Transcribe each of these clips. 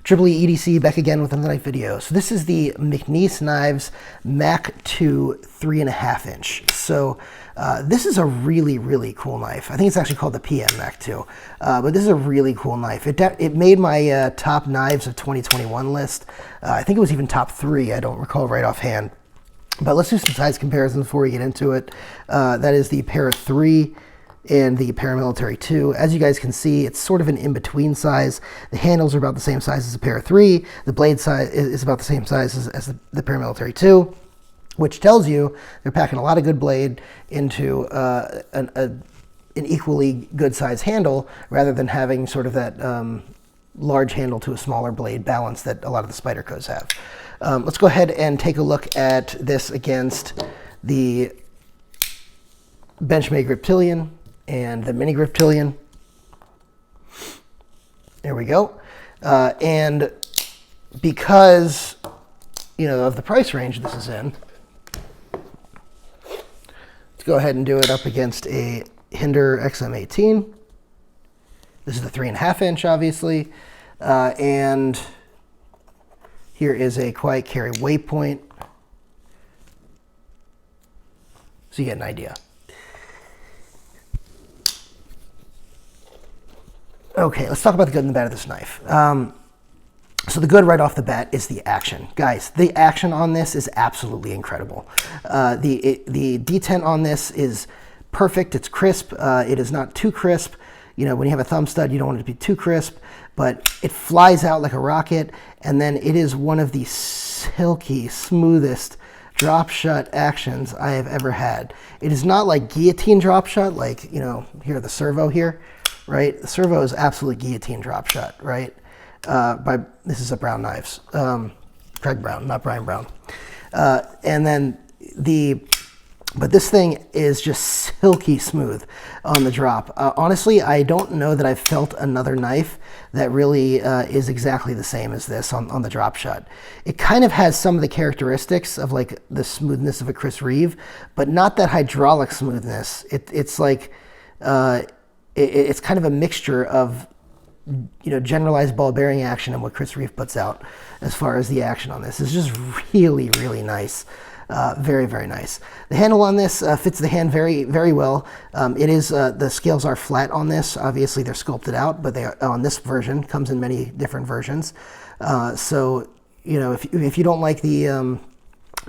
Triple E EDC back again with another knife video. So this is the McNees Knives Mac 2 3.5 inch. So this is a really, really cool knife. I think it's actually called the PM Mac 2, but this is a really cool knife. It made my top knives of 2021 list. I think it was even top 3. I don't recall right offhand. But let's do some size comparisons before we get into it. That is the Para 3 and the Paramilitary 2. As you guys can see, it's sort of an in-between size. The handles are about the same size as the Para 3. The blade size is about the same size as the Paramilitary 2, which tells you they're packing a lot of good blade into an equally good size handle, rather than having sort of that large handle to a smaller blade balance that a lot of the Spydercos have. Let's go ahead and take a look at this against the Benchmade Griptilian and the Mini Griptilian. There we go. And because, you know, of the price range this is in, let's go ahead and do it up against a Endura XM18. This is the 3.5 inch, obviously. And here is a quiet carry waypoint, so you get an idea. Okay, let's talk about the good and the bad of this knife. So the good right off the bat is the action. Guys, the action on this is absolutely incredible. The detent on this is perfect. It's crisp. It is not too crisp. You know, when you have a thumb stud, you don't want it to be too crisp, but it flies out like a rocket. And then it is one of the silky, smoothest drop shut actions I have ever had. It is not like guillotine drop shut, like, you know, here, the servo here, right? The servo is absolutely guillotine drop shut, right? This is a Brown Knives, Craig Brown, not Brian Brown. And then but this thing is just silky smooth on the drop. Honestly, I don't know that I've felt another knife that really is exactly the same as this on the drop shut. It kind of has some of the characteristics of like the smoothness of a Chris Reeve, but not that hydraulic smoothness. It's like, it's kind of a mixture of, you know, generalized ball bearing action and what Chris Reeve puts out as far as the action on this. It's just really, really nice. Very, very nice. The handle on this fits the hand very, very well. It is, the scales are flat on this. Obviously they're sculpted out, but they are, on this version, comes in many different versions. So, you know, if you don't like the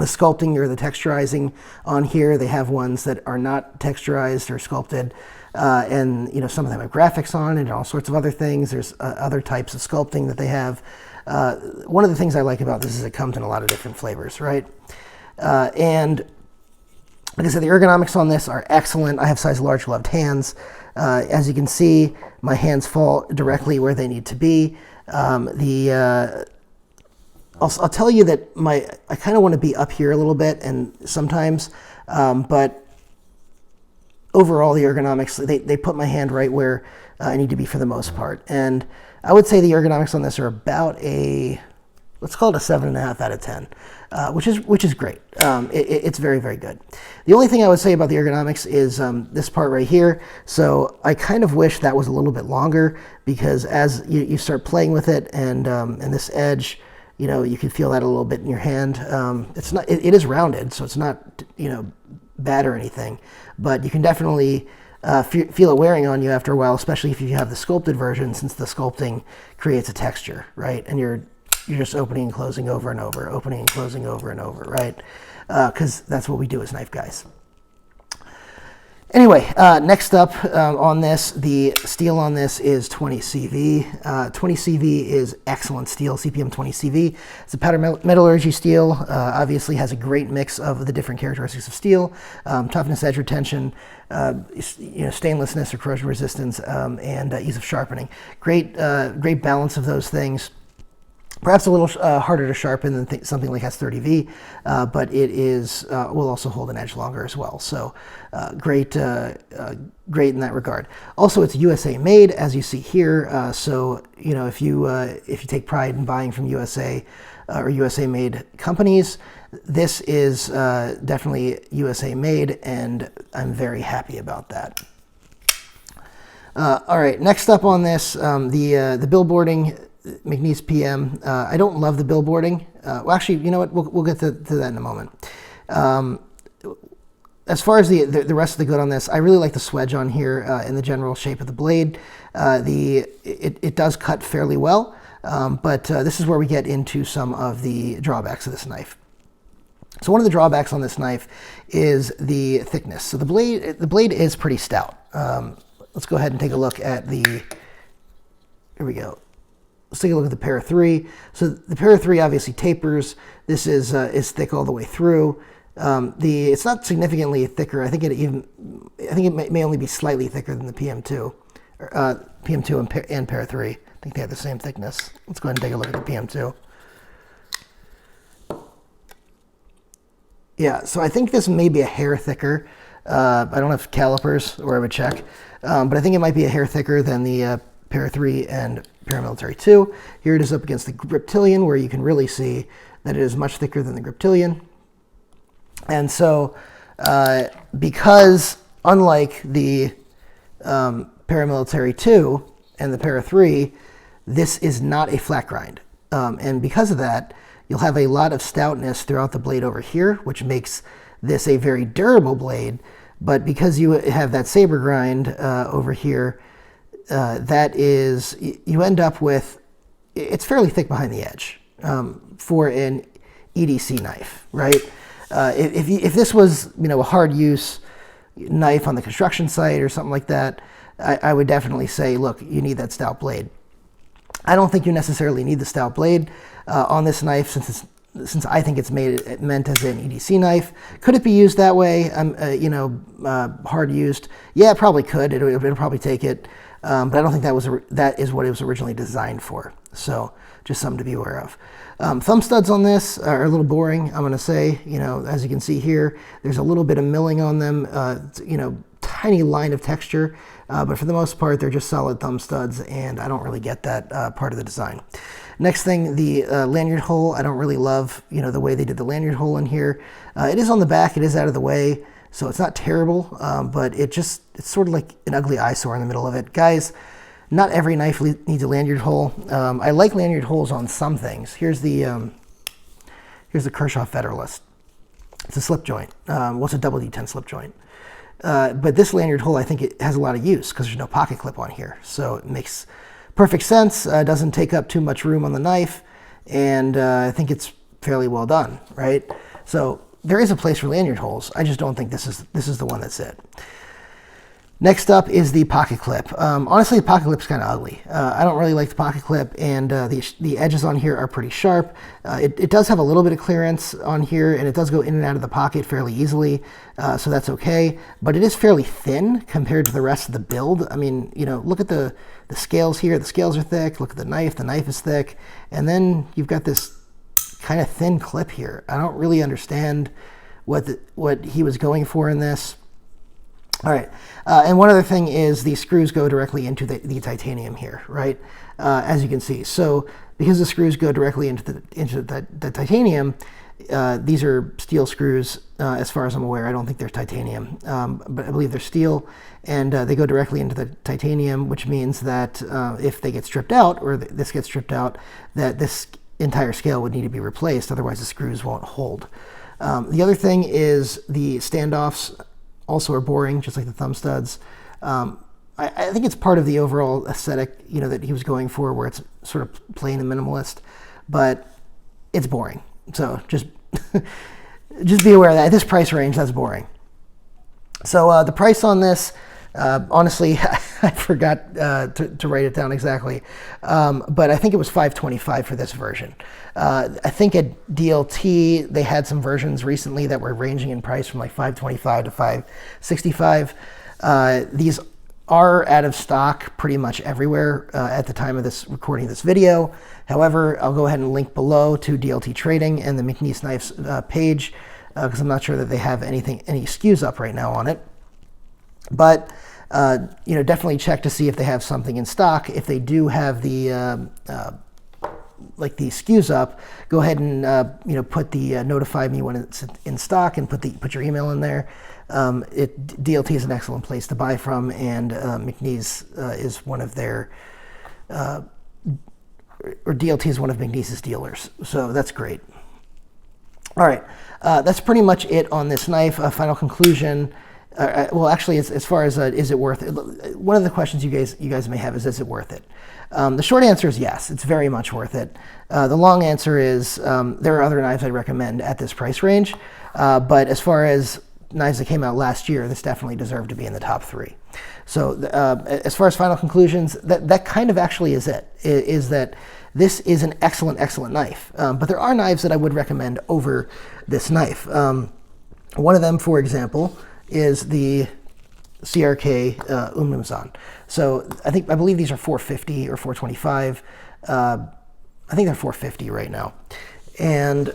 sculpting or the texturizing on here, they have ones that are not texturized or sculpted. And, you know, some of them have graphics on it and all sorts of other things. There's other types of sculpting that they have. One of the things I like about this is it comes in a lot of different flavors, right? And like I said, the ergonomics on this are excellent. I have size large gloved hands. As you can see, my hands fall directly where they need to be. I'll tell you that I kind of want to be up here a little bit, and sometimes, but overall the ergonomics, they put my hand right where I need to be for the most part. And I would say the ergonomics on this are about a, let's call it a 7.5 out of 10, which is great. It's very, very good. The only thing I would say about the ergonomics is this part right here. So I kind of wish that was a little bit longer, because as you start playing with it and this edge, you know, you can feel that a little bit in your hand. It's not, it is rounded, so it's not, you know, bad or anything, but you can definitely feel it wearing on you after a while, especially if you have the sculpted version, since the sculpting creates a texture, right? And you're just opening and closing over and over, opening and closing over and over, right? Because that's what we do as knife guys. Anyway, next up on this, the steel on this is 20 CV. 20 CV is excellent steel, CPM 20 CV. It's a powder metallurgy steel. Obviously has a great mix of the different characteristics of steel: toughness, edge retention, you know, stainlessness or corrosion resistance, and ease of sharpening. Great balance of those things. Perhaps a little harder to sharpen than something like S30V, but it is will also hold an edge longer as well. So great in that regard. Also, it's USA made, as you see here. So you know, if you take pride in buying from USA or USA made companies, this is definitely USA made, and I'm very happy about that. All right, next up on this, the billboarding. McNees PM. I don't love the billboarding. Well, actually, you know what? We'll get to that in a moment. As far as the rest of the good on this, I really like the swedge on here and the general shape of the blade. It does cut fairly well, but this is where we get into some of the drawbacks of this knife. So one of the drawbacks on this knife is the thickness. So the blade is pretty stout. Let's go ahead and take a look at the, here we go. Let's take a look at the Para 3. So the Para 3 obviously tapers. This is thick all the way through. It's not significantly thicker. I think it may only be slightly thicker than the PM2, PM2 and Para 3. I think they have the same thickness. Let's go ahead and take a look at the PM2. Yeah, so I think this may be a hair thicker. I don't have calipers or I would check, but I think it might be a hair thicker than the Para 3 and Paramilitary 2. Here it is up against the Griptilian, where you can really see that it is much thicker than the Griptilian. And so, because unlike the Paramilitary 2 and the Para 3, this is not a flat grind. And because of that, you'll have a lot of stoutness throughout the blade over here, which makes this a very durable blade. But because you have that saber grind over here, you end up with, it's fairly thick behind the edge for an EDC knife, right? If this was, a hard use knife on the construction site or something like that, I would definitely say, look, you need that stout blade. I don't think you necessarily need the stout blade on this knife, since I think it's meant as an EDC knife. Could it be used that way? Hard used? Yeah, it probably could. It'll probably take it, but I don't think that is what it was originally designed for. So just something to be aware of. Thumb studs on this are a little boring, I'm going to say. As you can see here, there's a little bit of milling on them. Tiny line of texture, but for the most part, they're just solid thumb studs, and I don't really get that part of the design. Next thing, the lanyard hole. I don't really love, the way they did the lanyard hole in here. It is on the back, it is out of the way, so it's not terrible, but it's sort of like an ugly eyesore in the middle of it. Guys, not every knife needs a lanyard hole. I like lanyard holes on some things. Here's the Kershaw Federalist. It's a slip joint. It's a double D10 slip joint. But this lanyard hole, I think it has a lot of use because there's no pocket clip on here. So it makes perfect sense. Doesn't take up too much room on the knife. And I think it's fairly well done, right? So there is a place for lanyard holes. I just don't think this is the one that's it. Next up is the pocket clip. Honestly, the pocket clip's kind of ugly. I don't really like the pocket clip, and the edges on here are pretty sharp. It does have a little bit of clearance on here, and it does go in and out of the pocket fairly easily, so that's okay. But it is fairly thin compared to the rest of the build. I mean, look at the scales here. The scales are thick. Look at the knife. The knife is thick. And then you've got this kind of thin clip here. I don't really understand what he was going for in this. All right, and one other thing is the screws go directly into the titanium here, right? As you can see. So because the screws go directly into the titanium, these are steel screws, as far as I'm aware. I don't think they're titanium, but I believe they're steel, and they go directly into the titanium, which means that if they get stripped out, or this gets stripped out, that this entire scale would need to be replaced, otherwise the screws won't hold. The other thing is the standoffs also are boring, just like the thumb studs. I think it's part of the overall aesthetic, that he was going for, where it's sort of plain and minimalist, but it's boring. So just be aware of that. At this price range, that's boring. So the price on this, honestly, I forgot to write it down exactly, but I think it was $525 for this version. I think at DLT, they had some versions recently that were ranging in price from like $525 to $565. These are out of stock pretty much everywhere at the time of this recording this video. However, I'll go ahead and link below to DLT Trading and the McNees Knives page, because I'm not sure that they have any SKUs up right now on it. But definitely check to see if they have something in stock. If they do have the the SKUs up, go ahead and put the notify me when it's in stock, and put your email in there. DLT is an excellent place to buy from, and McNees is one of their DLT is one of McNees's dealers, so that's great. All right, that's pretty much it on this knife. Final conclusion. Well, actually, as far as is it worth it? One of the questions you guys may have is it worth it? The short answer is yes, it's very much worth it. The long answer is there are other knives I'd recommend at this price range, but as far as knives that came out last year, this definitely deserved to be in the top 3. So as far as final conclusions, that kind of actually is it, is that this is an excellent, excellent knife. But there are knives that I would recommend over this knife. One of them, for example, is the CRK Umnumzaan. So I believe these are 450 or 425. I think they're 450 right now. And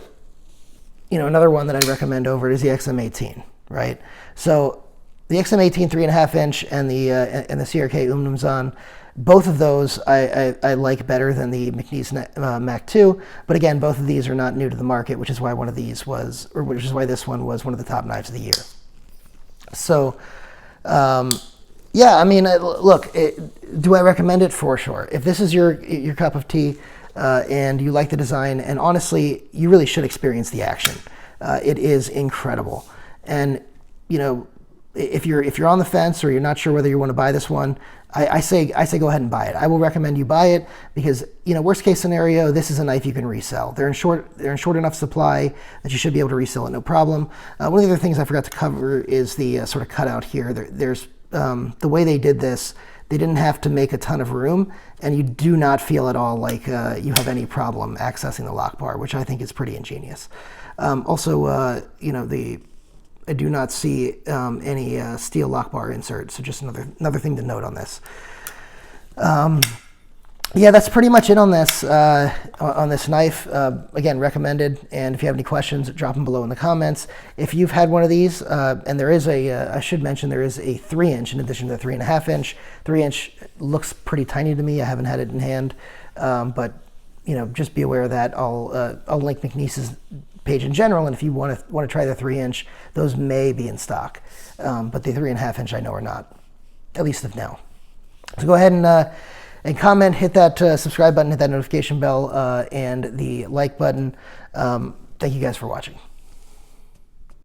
another one that I'd recommend over it is the XM18, right? So the XM18 3.5 inch and the CRK Umnumzaan, both of those I like better than the McNees Mac 2. But again, both of these are not new to the market, which is why which is why this one was one of the top knives of the year. So, yeah, I mean, look, do I recommend it? For sure. If this is your cup of tea and you like the design, and honestly, you really should experience the action. It is incredible. And, if you're on the fence or you're not sure whether you want to buy this one, I say go ahead and buy it. I will recommend you buy it because, worst case scenario, this is a knife you can resell. They're in short enough supply that you should be able to resell it no problem. One of the other things I forgot to cover is the sort of cutout here. There's the way they did this. They didn't have to make a ton of room, and you do not feel at all like you have any problem accessing the lock bar, which I think is pretty ingenious. Also, I do not see any steel lock bar insert, so just another thing to note on this. Yeah, that's pretty much it on this knife. Again, recommended. And if you have any questions, drop them below in the comments. If you've had one of these, and there is I should mention there is a 3-inch in addition to the 3.5 inch. 3-inch looks pretty tiny to me. I haven't had it in hand, but just be aware of that. I'll link McNees's page in general, and if you want to try the 3-inch, those may be in stock, but the 3.5 inch I know are not, at least of now. So go ahead and comment, hit that subscribe button, hit that notification bell, and the like button. Thank you guys for watching.